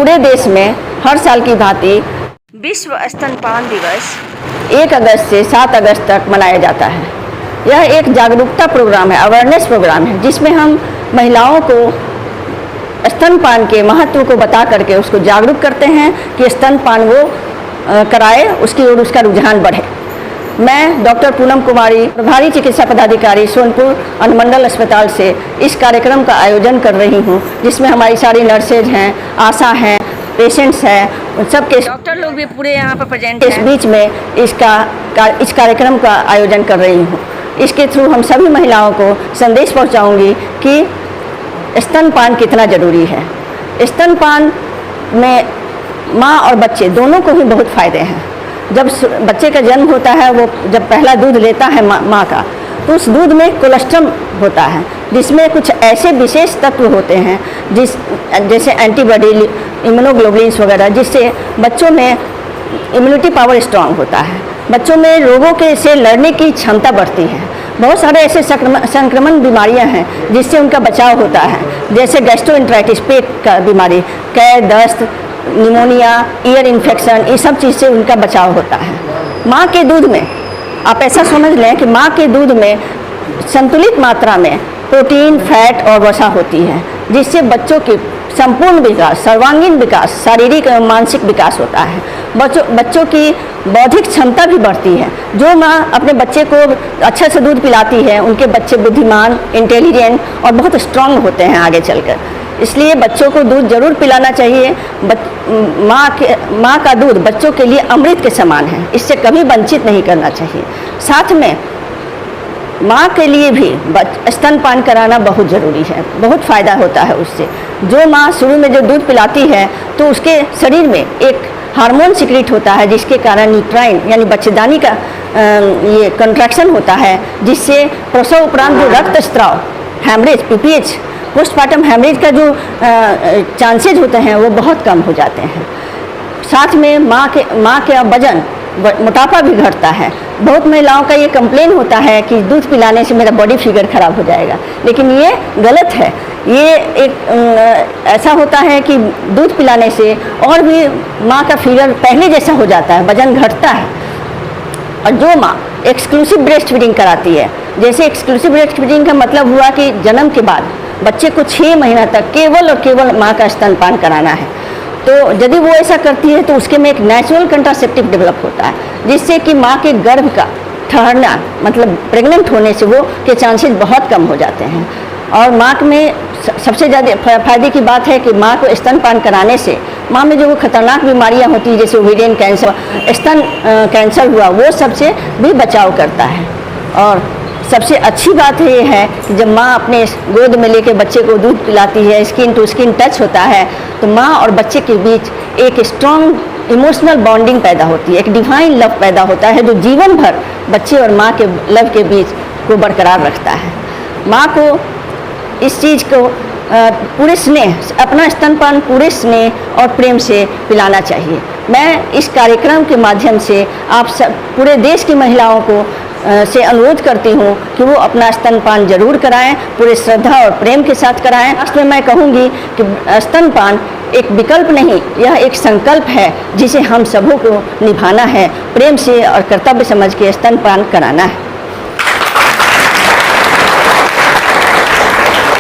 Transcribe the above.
पूरे देश में हर साल की भांति विश्व स्तनपान दिवस 1 अगस्त से 7 अगस्त तक मनाया जाता है। यह एक जागरूकता प्रोग्राम है, अवेयरनेस प्रोग्राम है, जिसमें हम महिलाओं को स्तनपान के महत्व को बता करके उसको जागरूक करते हैं कि स्तनपान वो कराए, उसकी ओर उसका रुझान बढ़े। मैं डॉक्टर पूनम कुमारी, प्रभारी चिकित्सा पदाधिकारी सोनपुर अनुमंडल अस्पताल से इस कार्यक्रम का आयोजन कर रही हूं, जिसमें हमारी सारी नर्सेज हैं, आशा हैं, पेशेंट्स हैं, सबके डॉक्टर लोग भी पूरे यहाँ पर प्रेजेंट हैं। इस बीच में इस कार्यक्रम का आयोजन कर रही हूँ। इसके थ्रू हम सभी महिलाओं को संदेश पहुँचाऊँगी कि स्तनपान कितना ज़रूरी है। स्तनपान में माँ और बच्चे दोनों को ही बहुत फ़ायदे हैं। जब बच्चे का जन्म होता है, वो जब पहला दूध लेता है माँ का, तो उस दूध में कोलेस्ट्रम होता है, जिसमें कुछ ऐसे विशेष तत्व होते हैं जैसे एंटीबॉडी, इम्यूनोग्लोबुलिन्स वगैरह, जिससे बच्चों में इम्यूनिटी पावर स्ट्रांग होता है, बच्चों में रोगों के से लड़ने की क्षमता बढ़ती है। बहुत सारे ऐसे संक्रमण बीमारियां हैं जिससे उनका बचाव होता है, जैसे गैस्ट्रोएंटेराइटिस, पेट का बीमारी, कैर, दस्त, निमोनिया, ईयर इन्फेक्शन, ये सब चीज़ से उनका बचाव होता है। माँ के दूध में आप ऐसा समझ लें कि माँ के दूध में संतुलित मात्रा में प्रोटीन, फैट और वसा होती है, जिससे बच्चों के संपूर्ण विकास, सर्वांगीण विकास, शारीरिक एवं मानसिक विकास होता है। बच्चों की बौद्धिक क्षमता भी बढ़ती है। जो माँ अपने बच्चे को अच्छे से दूध पिलाती है, उनके बच्चे बुद्धिमान, इंटेलिजेंट और बहुत स्ट्रांग होते हैं आगे चलकर। इसलिए बच्चों को दूध जरूर पिलाना चाहिए। माँ का दूध बच्चों के लिए अमृत के समान है, इससे कभी वंचित नहीं करना चाहिए। साथ में माँ के लिए भी स्तनपान कराना बहुत ज़रूरी है, बहुत फ़ायदा होता है उससे। जो माँ शुरू में जो दूध पिलाती है तो उसके शरीर में एक हार्मोन सिक्रेट होता है, जिसके कारण न्यूट्राइन यानी बच्चेदानी का ये कंट्रैक्शन होता है, जिससे प्रसव उपरांत जो रक्तस्राव, हैमरेज, पीपीएच, पोस्टमार्टम हैमरेज का जो चांसेज होते हैं वो बहुत कम हो जाते हैं। साथ में माँ के वजन, मोटापा भी घटता है। बहुत महिलाओं का ये कंप्लेन होता है कि दूध पिलाने से मेरा बॉडी फिगर खराब हो जाएगा, लेकिन ये गलत है। ये एक ऐसा होता है कि दूध पिलाने से और भी माँ का फिगर पहले जैसा हो जाता है, वजन घटता है। और जो माँ एक्सक्लूसिव ब्रेस्ट फीडिंग कराती है, जैसे एक्सक्लूसिव ब्रेस्ट फीडिंग का मतलब हुआ कि जन्म के बाद बच्चे को 6 महीना तक केवल और केवल माँ का स्तनपान कराना है, तो यदि वो ऐसा करती है तो उसके में एक नेचुरल कंट्रासेप्टिव डेवलप होता है, जिससे कि माँ के गर्भ का ठहरना, मतलब प्रेग्नेंट होने से वो के चांसेस बहुत कम हो जाते हैं। और माँ में सबसे ज़्यादा फायदे की बात है कि माँ को स्तनपान कराने से माँ में जो वो खतरनाक बीमारियाँ होती हैं, जैसे ओवेरियन कैंसर, स्तन कैंसर हुआ, वो सबसे भी बचाव करता है। और सबसे अच्छी बात ये है कि जब माँ अपने गोद में लेके बच्चे को दूध पिलाती है, स्किन टू स्किन टच होता है, तो माँ और बच्चे के बीच एक स्ट्रॉन्ग इमोशनल बॉन्डिंग पैदा होती है, एक डिवाइन लव पैदा होता है, जो जीवन भर बच्चे और माँ के लव के बीच को बरकरार रखता है। माँ को इस चीज़ को पूरे स्नेह, अपना स्तनपान पूरे स्नेह और प्रेम से पिलाना चाहिए। मैं इस कार्यक्रम के माध्यम से आप सब पूरे देश की महिलाओं को से अनुरोध करती हूँ कि वो अपना स्तनपान जरूर कराएं, पूरे श्रद्धा और प्रेम के साथ कराएं। लास्ट में मैं कहूँगी कि स्तनपान एक विकल्प नहीं, यह एक संकल्प है, जिसे हम सबों को निभाना है, प्रेम से और कर्तव्य समझ के स्तनपान कराना है।